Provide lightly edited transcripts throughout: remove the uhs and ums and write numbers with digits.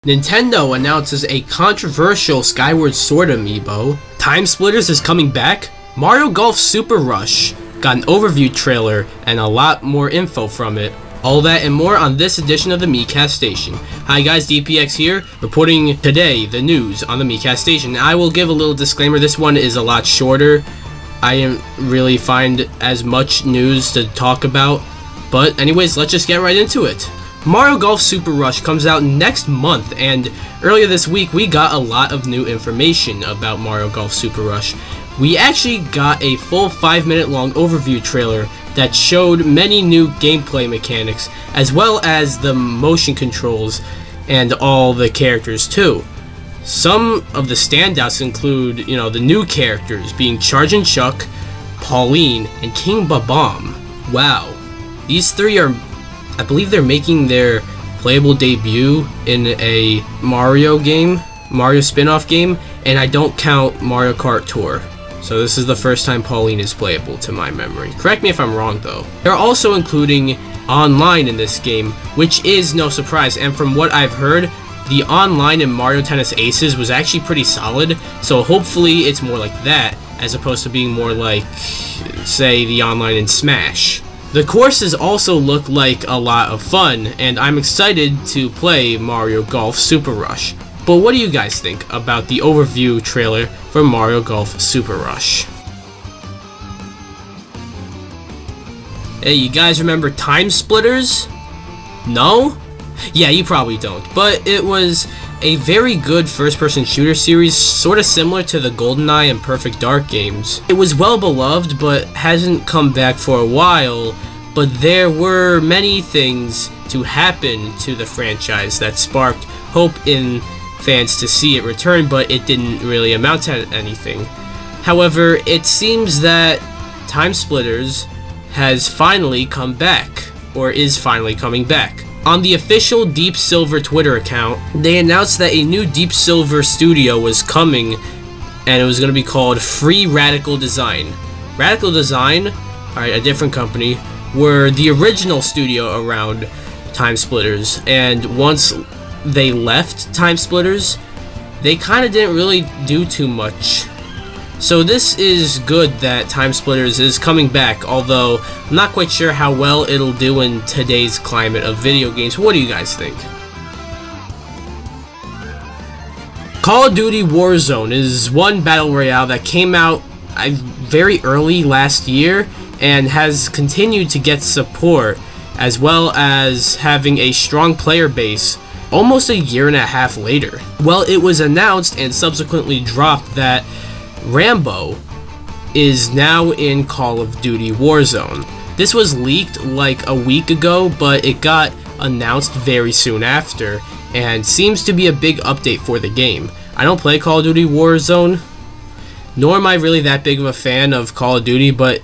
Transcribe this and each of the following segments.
Nintendo announces a controversial Skyward Sword amiibo. Timesplitters is coming back. Mario Golf Super Rush got an overview trailer and a lot more info from it. All that and more on this edition of the Miikcast Station. Hi guys, DPX here, reporting today the news on the Miikcast Station. I will give a little disclaimer, this one is a lot shorter. I didn't really find as much news to talk about. But anyways, let's just get right into it. Mario Golf Super Rush comes out next month, and earlier this week we got a lot of new information about Mario Golf Super Rush. We actually got a full 5-minute long overview trailer that showed many new gameplay mechanics, as well as the motion controls and all the characters too. Some of the standouts include, the new characters being Chargin' Chuck, Pauline, and King Babam. Wow. These three are, I believe they're making their playable debut in a Mario game, Mario spin-off game, and I don't count Mario Kart Tour. So this is the first time Pauline is playable to my memory. Correct me if I'm wrong though. They're also including online in this game, which is no surprise, and from what I've heard, the online in Mario Tennis Aces was actually pretty solid, so hopefully it's more like that, as opposed to being more like, say, the online in Smash. The courses also look like a lot of fun, and I'm excited to play Mario Golf Super Rush. But what do you guys think about the overview trailer for Mario Golf Super Rush? Hey, you guys remember Timesplitters? No? Yeah, you probably don't, but it was a very good first-person shooter series, sort of similar to the GoldenEye and Perfect Dark games. It was well beloved, but hasn't come back for a while, but there were many things to happen to the franchise that sparked hope in fans to see it return, but it didn't really amount to anything. However, it seems that Timesplitters has finally come back, or is finally coming back. On the official Deep Silver Twitter account, they announced that a new Deep Silver studio was coming, and it was going to be called Free Radical Design. Radical Design, alright, a different company, were the original studio around Timesplitters, and once they left Timesplitters, they kind of didn't really do too much. So this is good that Timesplitters is coming back, although I'm not quite sure how well it'll do in today's climate of video games. What do you guys think? Call of Duty Warzone is one battle royale that came out very early last year and has continued to get support, as well as having a strong player base almost a year and a half later. Well, it was announced and subsequently dropped that Rambo is now in Call of Duty Warzone. This was leaked like a week ago, but it got announced very soon after, and seems to be a big update for the game. I don't play Call of Duty Warzone, nor am I really that big of a fan of Call of Duty, but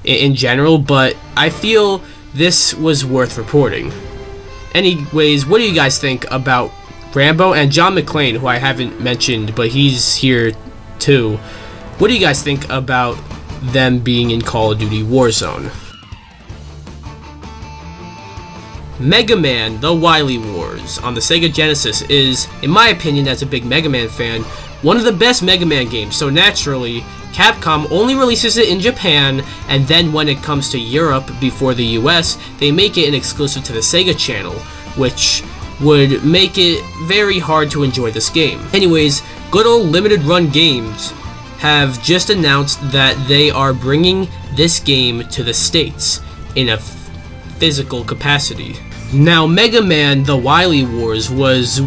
in general, but I feel this was worth reporting. Anyways, what do you guys think about Rambo and John McClaine, who I haven't mentioned, but he's here too? What do you guys think about them being in Call of Duty Warzone? Mega Man: The Wily Wars on the Sega Genesis is, in my opinion as a big Mega Man fan, one of the best Mega Man games, so naturally, Capcom only releases it in Japan, and then when it comes to Europe before the US, they make it an exclusive to the Sega channel, which would make it very hard to enjoy this game. Anyways, good old Limited Run Games have just announced that they are bringing this game to the States in a physical capacity. Now, Mega Man: The Wily Wars was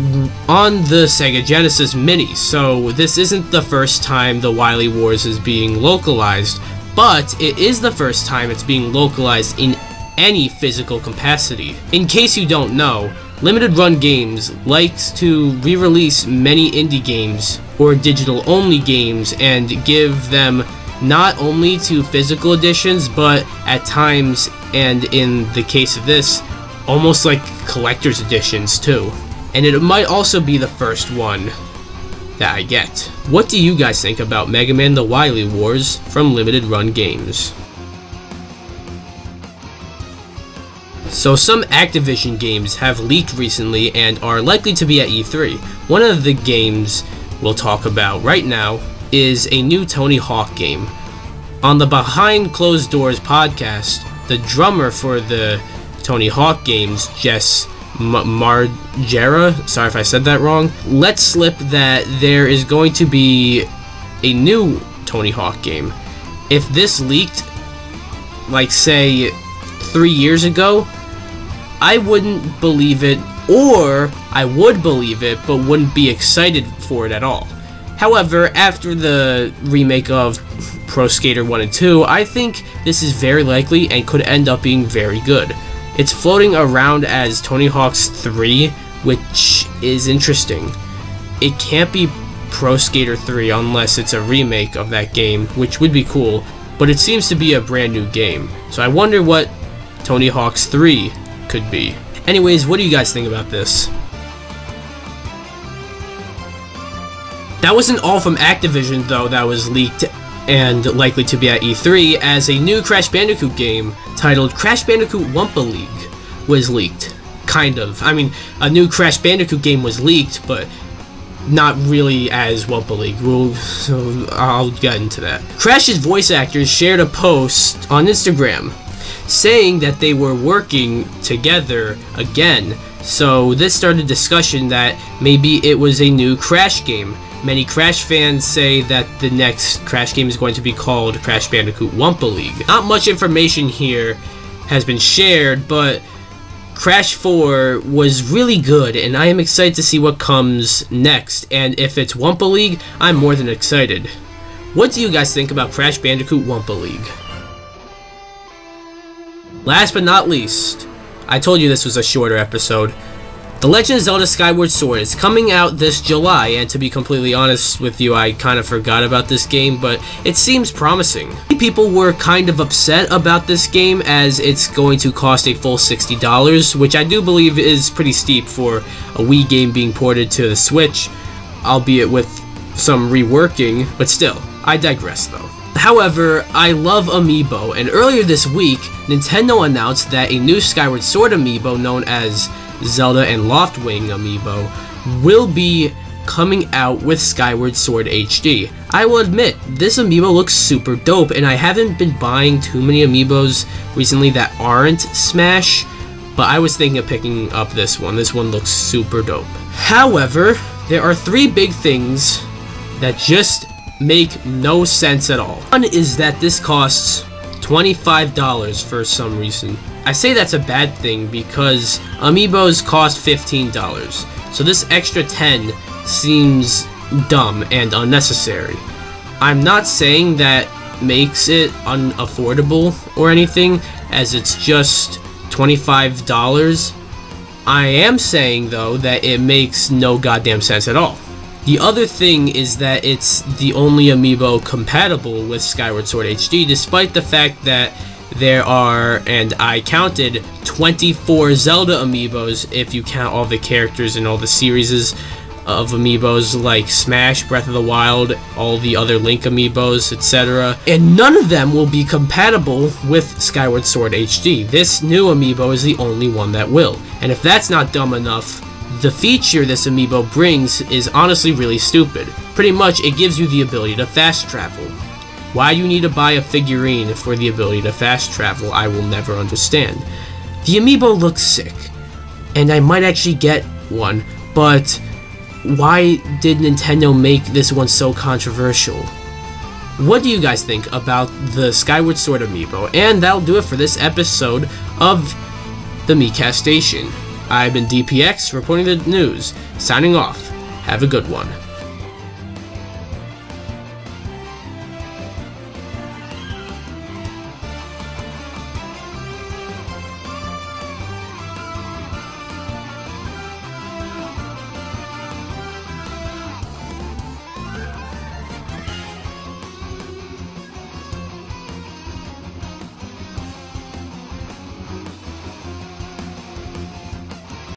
on the Sega Genesis Mini, so this isn't the first time The Wily Wars is being localized, but it is the first time it's being localized in any physical capacity. In case you don't know, Limited Run Games likes to re-release many indie games or digital-only games and give them not only to physical editions, but at times, and in the case of this, almost like collector's editions too. And it might also be the first one that I get. What do you guys think about Mega Man: The Wily Wars from Limited Run Games? So some Activision games have leaked recently and are likely to be at E3. One of the games we'll talk about right now is a new Tony Hawk game. On the Behind Closed Doors podcast, the drummer for the Tony Hawk games, Jess Margera, sorry if I said that wrong, let slip that there is going to be a new Tony Hawk game. If this leaked, like say 3 years ago, I wouldn't believe it, or I would believe it but wouldn't be excited for it at all. However, after the remake of Pro Skater 1 and 2, I think this is very likely and could end up being very good. It's floating around as Tony Hawk's 3, which is interesting. It can't be Pro Skater 3 unless it's a remake of that game, which would be cool, but it seems to be a brand new game. So I wonder what Tony Hawk's 3 could be. Anyways, what do you guys think about this? That wasn't all from Activision though that was leaked and likely to be at E3, as a new Crash Bandicoot game titled Crash Bandicoot Wumpa League was leaked. Kind of. I mean, a new Crash Bandicoot game was leaked, but not really as Wumpa League. So I'll get into that. Crash's voice actors shared a post on Instagram saying that they were working together again. So this started discussion that maybe it was a new Crash game. Many Crash fans say that the next Crash game is going to be called Crash Bandicoot Wumpa League. Not much information here has been shared, but Crash 4 was really good, and I am excited to see what comes next. And if it's Wumpa League, I'm more than excited. What do you guys think about Crash Bandicoot Wumpa League? Last but not least, I told you this was a shorter episode. The Legend of Zelda Skyward Sword is coming out this July, and to be completely honest with you, I kind of forgot about this game, but it seems promising. People were kind of upset about this game as it's going to cost a full $60, which I do believe is pretty steep for a Wii game being ported to the Switch, albeit with some reworking, but still, I digress though. However, I love Amiibo, and earlier this week, Nintendo announced that a new Skyward Sword Amiibo known as Zelda and Loftwing Amiibo will be coming out with Skyward Sword HD. I will admit, this Amiibo looks super dope, and I haven't been buying too many Amiibos recently that aren't Smash, but I was thinking of picking up this one. This one looks super dope. However, there are three big things that just make no sense at all. One is that this costs $25 for some reason. I say that's a bad thing because Amiibos cost $15, so this extra 10 seems dumb and unnecessary. I'm not saying that makes it unaffordable or anything, as it's just $25. I am saying though that it makes no goddamn sense at all. The other thing is that it's the only Amiibo compatible with Skyward Sword HD, despite the fact that there are, and I counted, 24 Zelda Amiibos if you count all the characters and all the series of Amiibos like Smash, Breath of the Wild, all the other Link Amiibos, etc. And none of them will be compatible with Skyward Sword HD. This new Amiibo is the only one that will. And if that's not dumb enough, the feature this Amiibo brings is honestly really stupid. Pretty much, it gives you the ability to fast travel. Why you need to buy a figurine for the ability to fast travel, I will never understand. The Amiibo looks sick, and I might actually get one, but why did Nintendo make this one so controversial? What do you guys think about the Skyward Sword Amiibo? And that'll do it for this episode of the Miikcast Station. I've been DPX, reporting the news. Signing off. Have a good one.